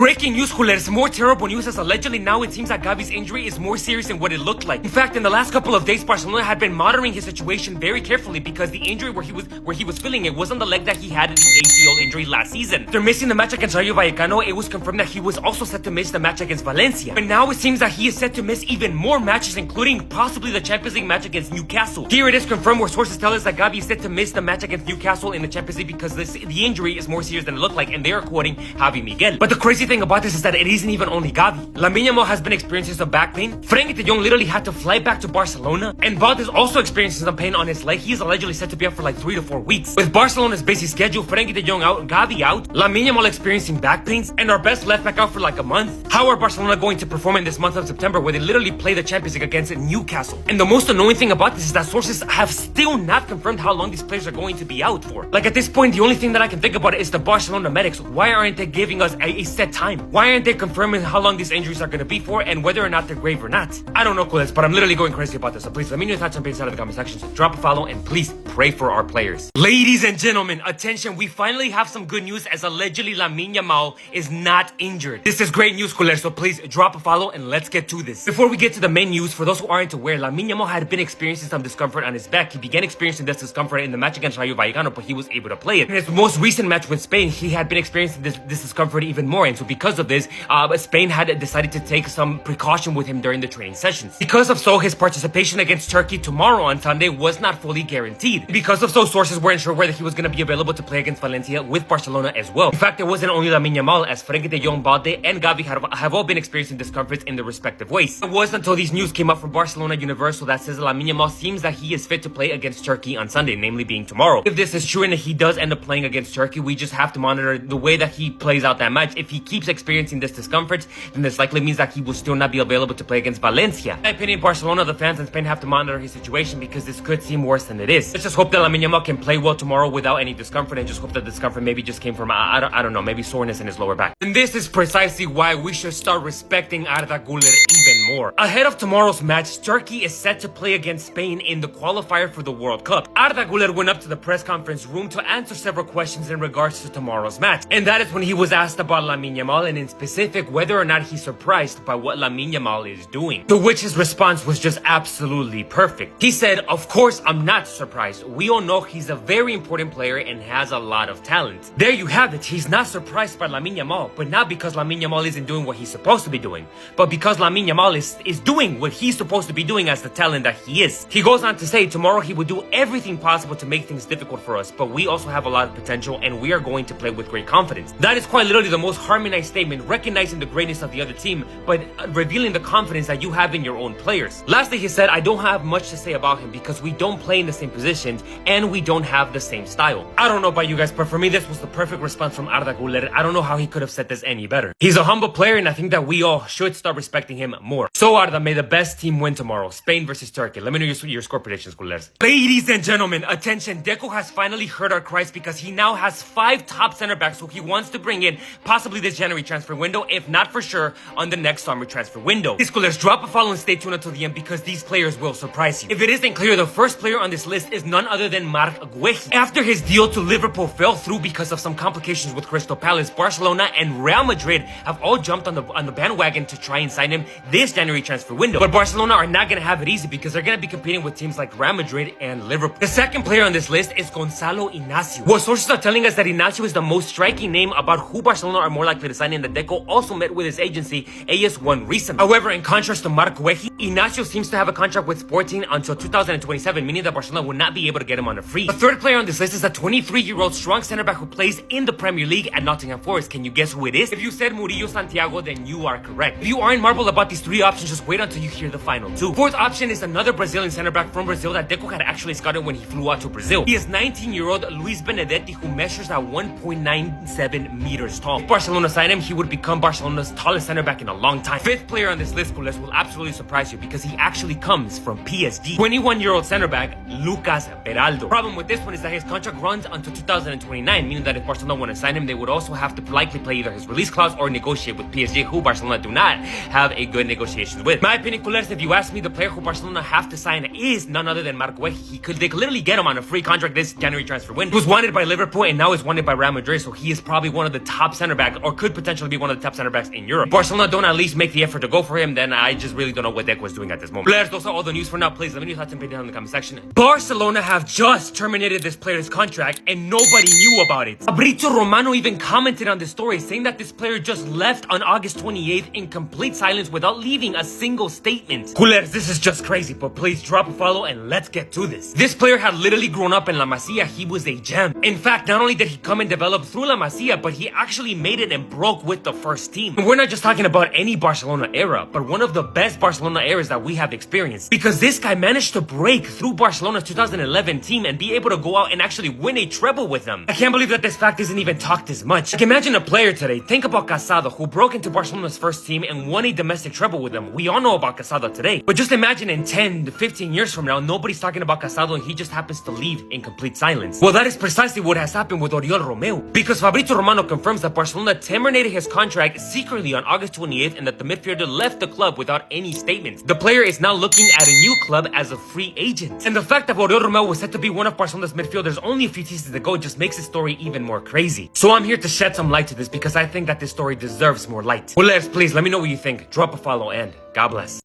Breaking news, culers. More terrible news as allegedly now it seems that Gavi's injury is more serious than what it looked like. In fact, in the last couple of days, Barcelona had been monitoring his situation very carefully because the injury where he was feeling it was on the leg that he had in the ACL injury last season. After missing the match against Rayo Vallecano, it was confirmed that he was also set to miss the match against Valencia. And now it seems that he is set to miss even more matches, including possibly the Champions League match against Newcastle. Here it is confirmed where sources tell us that Gavi is set to miss the match against Newcastle in the Champions League because the injury is more serious than it looked like, and they are quoting Javi Miguel. But the crazy thing about this is that it isn't even only Gavi. Lamine Yamal has been experiencing some back pain. Frenkie de Jong literally had to fly back to Barcelona, and Balde is also experiencing some pain on his leg. He is allegedly set to be out for like 3 to 4 weeks. With Barcelona's busy schedule, Frenkie de Jong out, Gavi out, Lamine Yamal experiencing back pains, and our best left back out for like a month. How are Barcelona going to perform in this month of September where they literally play the Champions League against Newcastle? And the most annoying thing about this is that sources have still not confirmed how long these players are going to be out for. Like at this point, the only thing that I can think about is the Barcelona medics. Why aren't they giving us a set time? Why aren't they confirming how long these injuries are going to be for and whether or not they're grave or not? I don't know, culés, but I'm literally going crazy about this. So please let me know your thoughts and opinions down in the comment section. So drop a follow and please pray for our players. Ladies and gentlemen, attention, we finally have some good news as allegedly Lamine Yamal is not injured. This is great news, culés, so please drop a follow and let's get to this. Before we get to the main news, for those who aren't aware, Lamine Yamal had been experiencing some discomfort on his back. He began experiencing this discomfort in the match against Rayo Vallecano, but he was able to play it. In his most recent match with Spain, he had been experiencing this discomfort even more, and so because of this, Spain had decided to take some precaution with him during the training sessions. Because of so, his participation against Turkey tomorrow on Sunday was not fully guaranteed. Because of so, sources weren't sure whether he was going to be available to play against Valencia with Barcelona as well. In fact, it wasn't only Lamine Yamal, as Frenkie de Jong, Balde, and Gavi have all been experiencing discomforts in their respective ways. It wasn't until these news came up from Barcelona Universal that says Lamine Yamal seems that he is fit to play against Turkey on Sunday, namely being tomorrow. If this is true and he does end up playing against Turkey, we just have to monitor the way that he plays out that match. If he keeps experiencing this discomfort, then this likely means that he will still not be available to play against Valencia. In my opinion, Barcelona, the fans, and Spain have to monitor his situation because this could seem worse than it is. Let's just hope that Lamine Yamal can play well tomorrow without any discomfort, and just hope that discomfort maybe just came from, I don't know, maybe soreness in his lower back. And this is precisely why we should start respecting Arda Güler even more. Ahead of tomorrow's match, Turkey is set to play against Spain in the qualifier for the World Cup. Arda Güler went up to the press conference room to answer several questions in regards to tomorrow's match, and that is when he was asked about Lamine Yamal, and in specific whether or not he's surprised by what Lamine Yamal is doing. To which his response was just absolutely perfect. He said, "Of course I'm not surprised. We all know he's a very important player and has a lot of talent." There you have it. He's not surprised by Lamine Yamal, but not because Lamine Yamal isn't doing what he's supposed to be doing, but because Lamine Yamal is doing what he's supposed to be doing as the talent that he is. He goes on to say, tomorrow he would do everything possible to make things difficult for us, but we also have a lot of potential and we are going to play with great confidence. That is quite literally the most harmonized statement, recognizing the greatness of the other team, but revealing the confidence that you have in your own players. Lastly, he said, "I don't have much to say about him because we don't play in the same positions and we don't have the same style." I don't know about you guys, but for me, this was the perfect response from Arda Güler. I don't know how he could have said this any better. He's a humble player, and I think that we all should start respecting him more. So Arda, may the best team win tomorrow. Spain versus Turkey. Let me know your score predictions, culers. Ladies and gentlemen, attention. Deco has finally heard our cries because he now has 5 top center backs who he wants to bring in possibly this January transfer window, if not for sure on the next summer transfer window. Please, culers, drop a follow and stay tuned until the end because these players will surprise you. If it isn't clear, the first player on this list is none other than Marc Guehi. After his deal to Liverpool fell through because of some complications with Crystal Palace, Barcelona and Real Madrid have all jumped on the bandwagon to try and sign him this January transfer window. But Barcelona are not going to have it easy because they're going to be competing with teams like Real Madrid and Liverpool. The second player on this list is Gonzalo Inacio. Well, sources are telling us that Inacio is the most striking name about who Barcelona are more likely to sign in. The Deco also met with his agency AS1 recently. However, in contrast to Marc Guehi, Inacio seems to have a contract with Sporting until 2027, meaning that Barcelona will not be able to get him on a free. The third player on this list is a 23-year-old strong center back who plays in the Premier League at Nottingham Forest. Can you guess who it is? If you said Murillo Santiago, then you are correct. If you aren't marveled about these 3 options, just wait until you hear the final 2. Fourth option is another Brazilian center back from Brazil that Deco had actually scouted when he flew out to Brazil. He is 19-year-old Luis Benedetti, who measures at 1.97 meters tall. If Barcelona signed him, he would become Barcelona's tallest center back in a long time. Fifth player on this list, culés, will absolutely surprise you because he actually comes from PSG. 21-year-old center back Lucas Beraldo. Problem with this one is that his contract runs until 2029, meaning that if Barcelona want to sign him, they would also have to likely play either his release clause or negotiate with PSG, who Barcelona do not have a good negotiation negotiations with. In my opinion, culeros, if you ask me, the player who Barcelona have to sign is none other than Marco Wehi. They could literally get him on a free contract this January transfer window. He was wanted by Liverpool and now is wanted by Real Madrid, so he is probably one of the top center backs, or could potentially be one of the top center backs in Europe. If Barcelona don't at least make the effort to go for him, then I just really don't know what Deco is doing at this moment. Players, those are all the news for now. Please let me know your thoughts and put it down in the comment section. Barcelona have just terminated this player's contract and nobody knew about it. Fabrizio Romano even commented on this story, saying that this player just left on August 28th in complete silence without leaving a single statement. Culers, this is just crazy, but please drop a follow and let's get to this. This player had literally grown up in La Masia. He was a gem. In fact, not only did he come and develop through La Masia, but he actually made it and broke with the first team. And we're not just talking about any Barcelona era, but one of the best Barcelona eras that we have experienced. Because this guy managed to break through Barcelona's 2011 team and be able to go out and actually win a treble with them. I can't believe that this fact isn't even talked as much. Like, imagine a player today. Think about Casado, who broke into Barcelona's first team and won a domestic treble with them. We all know about Casado today. But just imagine in 10 to 15 years from now, nobody's talking about Casado and he just happens to leave in complete silence. Well, that is precisely what has happened with Oriol Romeu. Because Fabrizio Romano confirms that Barcelona terminated his contract secretly on August 28th and that the midfielder left the club without any statements. The player is now looking at a new club as a free agent. And the fact that Oriol Romeu was said to be one of Barcelona's midfielders only a few seasons ago just makes the story even more crazy. So I'm here to shed some light to this because I think that this story deserves more light. Well, please let me know what you think. Drop a follow and God bless.